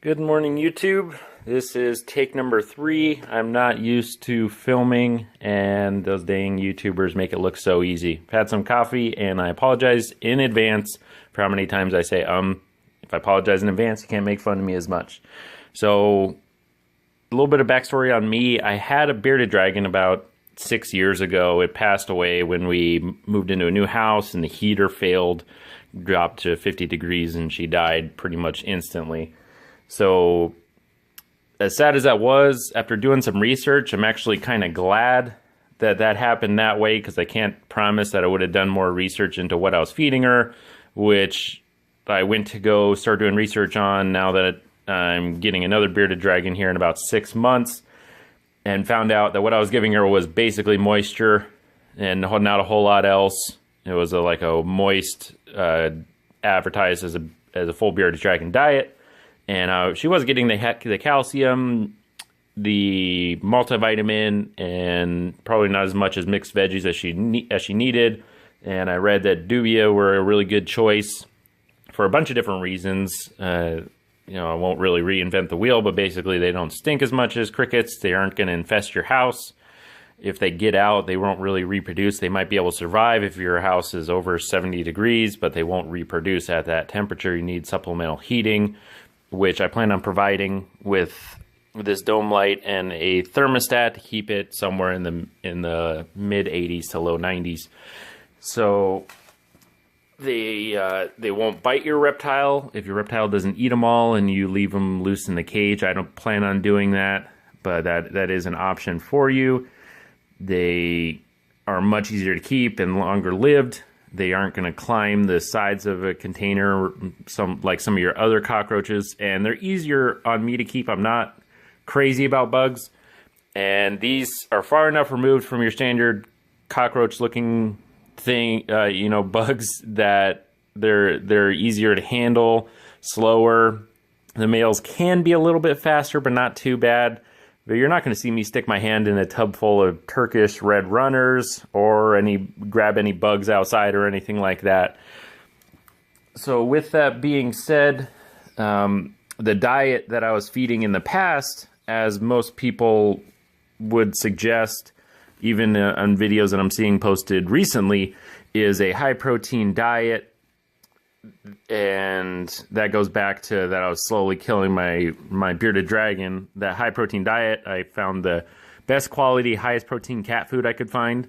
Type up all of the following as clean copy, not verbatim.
Good morning, YouTube. This is take number 3. I'm not used to filming, and those dang YouTubers make it look so easy. I've had some coffee, and I apologize in advance for how many times I say, if I apologize in advance, you can't make fun of me as much. So, a little bit of backstory on me. I had a bearded dragon about 6 years ago. It passed away when we moved into a new house, and the heater failed, dropped to 50 degrees, and she died pretty much instantly. So, as sad as that was, after doing some research, I'm actually kind of glad that that happened that way, because I can't promise that I would have done more research into what I was feeding her, which I went to go start doing research on now that I'm getting another bearded dragon here in about 6 months, and found out that what I was giving her was basically moisture and not a whole lot else. It was like a moist, advertised as a full bearded dragon diet. And she was getting the calcium, the multivitamin, and probably not as much as mixed veggies as she needed. And I read that Dubia were a really good choice for a bunch of different reasons. I won't really reinvent the wheel, but basically they don't stink as much as crickets. They aren't going to infest your house. If they get out, they won't really reproduce. They might be able to survive if your house is over 70 degrees, but they won't reproduce at that temperature. You need supplemental heating, which I plan on providing with this dome light and a thermostat to keep it somewhere in the mid 80s to low 90s. So they won't bite your reptile if your reptile doesn't eat them all and you leave them loose in the cage. I don't plan on doing that, but that is an option for you. They are much easier to keep and longer lived. They aren't going to climb the sides of a container, like some of your other cockroaches, and they're easier on me to keep. I'm not crazy about bugs, and these are far enough removed from your standard cockroach-looking thing, bugs, that they're easier to handle, slower. The males can be a little bit faster, but not too bad. But you're not going to see me stick my hand in a tub full of Turkish red runners or grab any bugs outside or anything like that. So with that being said, the diet that I was feeding in the past, as most people would suggest, even on videos that I'm seeing posted recently, is a high protein diet. And that goes back to that I was slowly killing my bearded dragon. That high protein diet, I found the best quality, highest protein cat food I could find.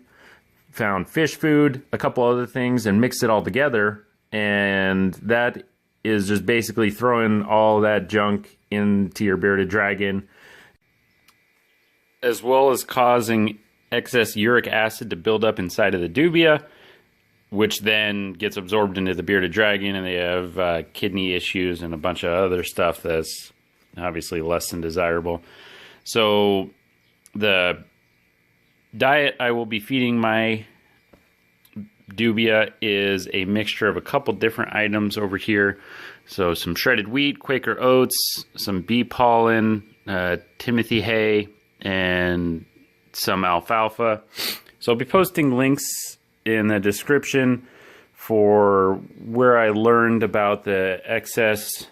Found fish food, a couple other things, and mixed it all together. And that is just basically throwing all that junk into your bearded dragon, as well as causing excess uric acid to build up inside of the dubia, which then gets absorbed into the bearded dragon, and they have kidney issues and a bunch of other stuff that's obviously less than desirable. So the diet I will be feeding my dubia is a mixture of a couple different items over here. So some shredded wheat, Quaker oats, some bee pollen, Timothy hay, and some alfalfa. So I'll be posting links in the description for where I learned about the excess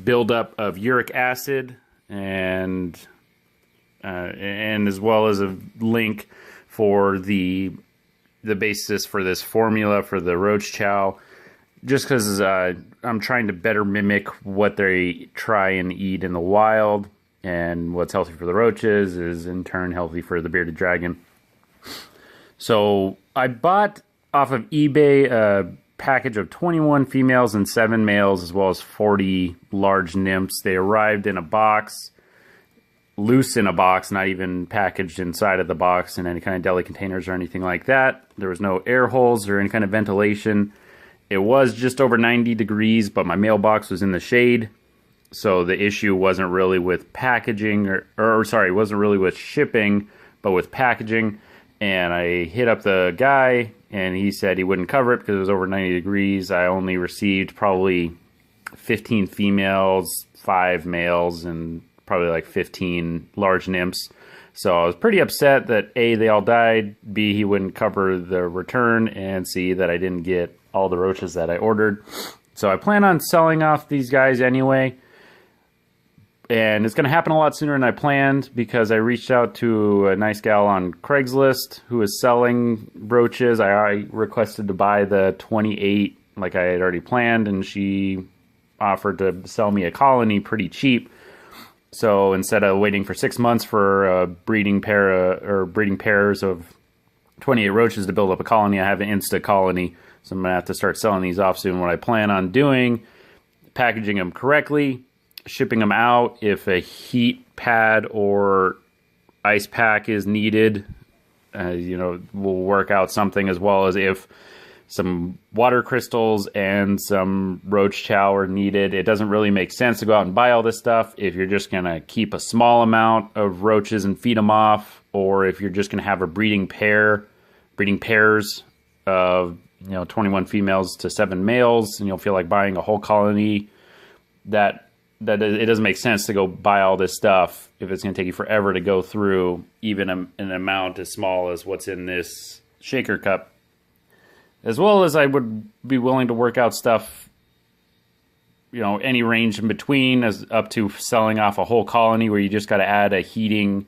buildup of uric acid, and as well as a link for the basis for this formula for the Roach Chow, just because I'm trying to better mimic what they try and eat in the wild, and what's healthy for the roaches is in turn healthy for the bearded dragon. So I bought off of eBay a package of 21 females and 7 males, as well as 40 large nymphs. They arrived in a box, loose in a box, not even packaged inside of the box in any kind of deli containers or anything like that. There was no air holes or any kind of ventilation. It was just over 90 degrees, but my mailbox was in the shade. So the issue wasn't really with packaging, it wasn't really with shipping, but with packaging. And I hit up the guy, and he said he wouldn't cover it because it was over 90 degrees. I only received probably 15 females, 5 males, and probably like 15 large nymphs. So I was pretty upset that A, they all died, B, he wouldn't cover the return, and C, that I didn't get all the roaches that I ordered. So I plan on selling off these guys anyway. And it's going to happen a lot sooner than I planned because I reached out to a nice gal on Craigslist who is selling roaches. I requested to buy the 28 like I had already planned, and she offered to sell me a colony pretty cheap. So instead of waiting for 6 months for a breeding pairs of 28 roaches to build up a colony, I have an insta colony. So I'm going to have to start selling these off soon. What I plan on doing, packaging them correctly, shipping them out. If a heat pad or ice pack is needed, we'll work out something, as well as if some water crystals and some Roach Chow are needed. It doesn't really make sense to go out and buy all this stuff if you're just going to keep a small amount of roaches and feed them off, or if you're just going to have a breeding pairs of 21 females to 7 males, and you'll feel like buying a whole colony. That it doesn't make sense to go buy all this stuff if it's going to take you forever to go through even an amount as small as what's in this shaker cup. As well as I would be willing to work out stuff, any range in between, as up to selling off a whole colony where you just got to add a heating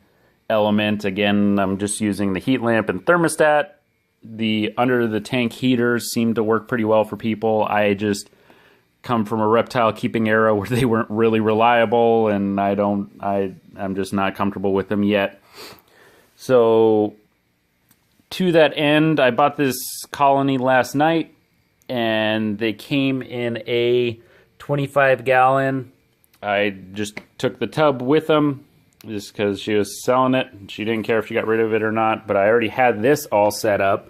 element. Again, I'm just using the heat lamp and thermostat. The under the tank heaters seem to work pretty well for people. I just come from a reptile keeping era where they weren't really reliable, and I'm just not comfortable with them yet. So to that end, I bought this colony last night, and they came in a 25-gallon. I just took the tub with them just because she was selling it. She didn't care if she got rid of it or not, but I already had this all set up.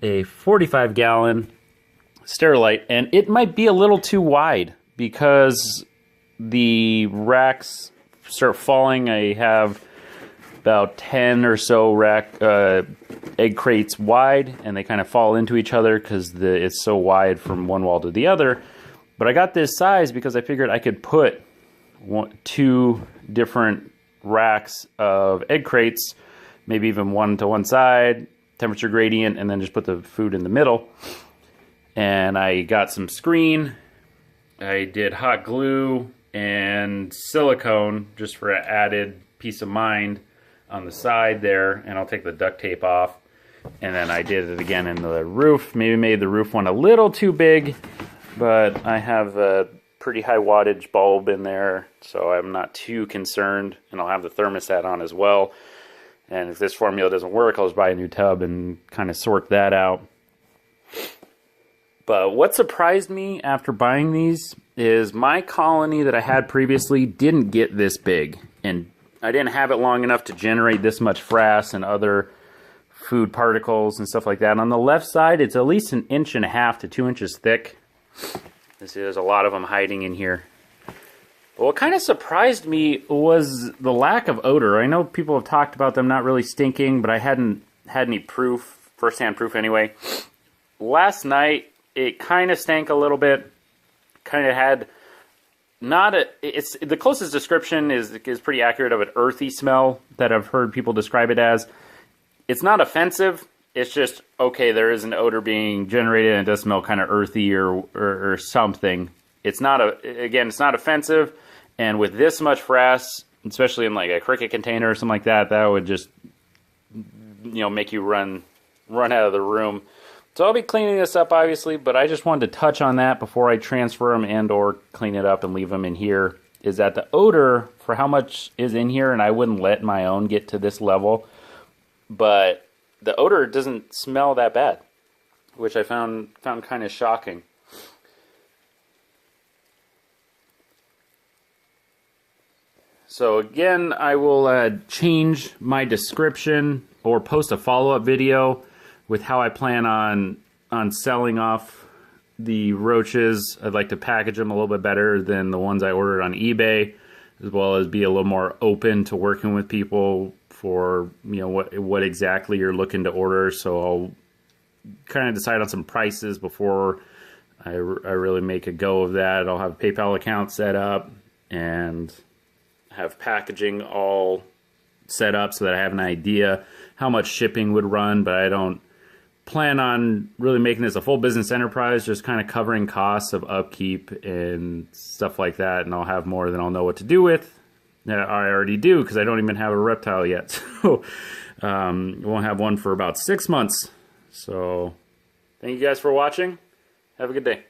A 45-gallon Sterilite, and it might be a little too wide because the racks start falling. I have about 10 or so egg crates wide, and they kind of fall into each other because it's so wide from one wall to the other. But I got this size because I figured I could put 2 different racks of egg crates, maybe even one to one side, temperature gradient, and then just put the food in the middle. And I got some screen. I did hot glue and silicone just for added peace of mind on the side there, and I'll take the duct tape off. And then I did it again in the roof. Maybe made the roof one a little too big, but I have a pretty high wattage bulb in there, so I'm not too concerned. And I'll have the thermostat on as well. And if this formula doesn't work, I'll just buy a new tub and kind of sort that out. But what surprised me after buying these is my colony that I had previously didn't get this big. And I didn't have it long enough to generate this much frass and other food particles and stuff like that. On the left side, it's at least 1.5 inches to 2 inches thick. There's a lot of them hiding in here. But what kind of surprised me was the lack of odor. I know people have talked about them not really stinking, but I hadn't had any proof, first-hand proof anyway. Last night, it kind of stank a little bit. Kind of had the closest description is pretty accurate of an earthy smell that I've heard people describe it as. It's not offensive. It's just, okay, there is an odor being generated and it does smell kind of earthy or something. It's not offensive. And with this much frass, especially in like a cricket container or something like that, that would just, make you run out of the room. So I'll be cleaning this up, obviously, but I just wanted to touch on that before I transfer them and or clean it up and leave them in here, is that the odor for how much is in here, and I wouldn't let my own get to this level, but the odor doesn't smell that bad, which I found kind of shocking. So again, I will change my description or post a follow-up video with how I plan on selling off the roaches. I'd like to package them a little bit better than the ones I ordered on eBay, as well as be a little more open to working with people for what exactly you're looking to order. So I'll kind of decide on some prices before I really make a go of that. I'll have a PayPal account set up and have packaging all set up so that I have an idea how much shipping would run, but I don't plan on really making this a full business enterprise, just kind of covering costs of upkeep and stuff like that, and I'll have more than I'll know what to do with. I already do, because I don't even have a reptile yet. So won't have one for about 6 months. So thank you guys for watching. Have a good day.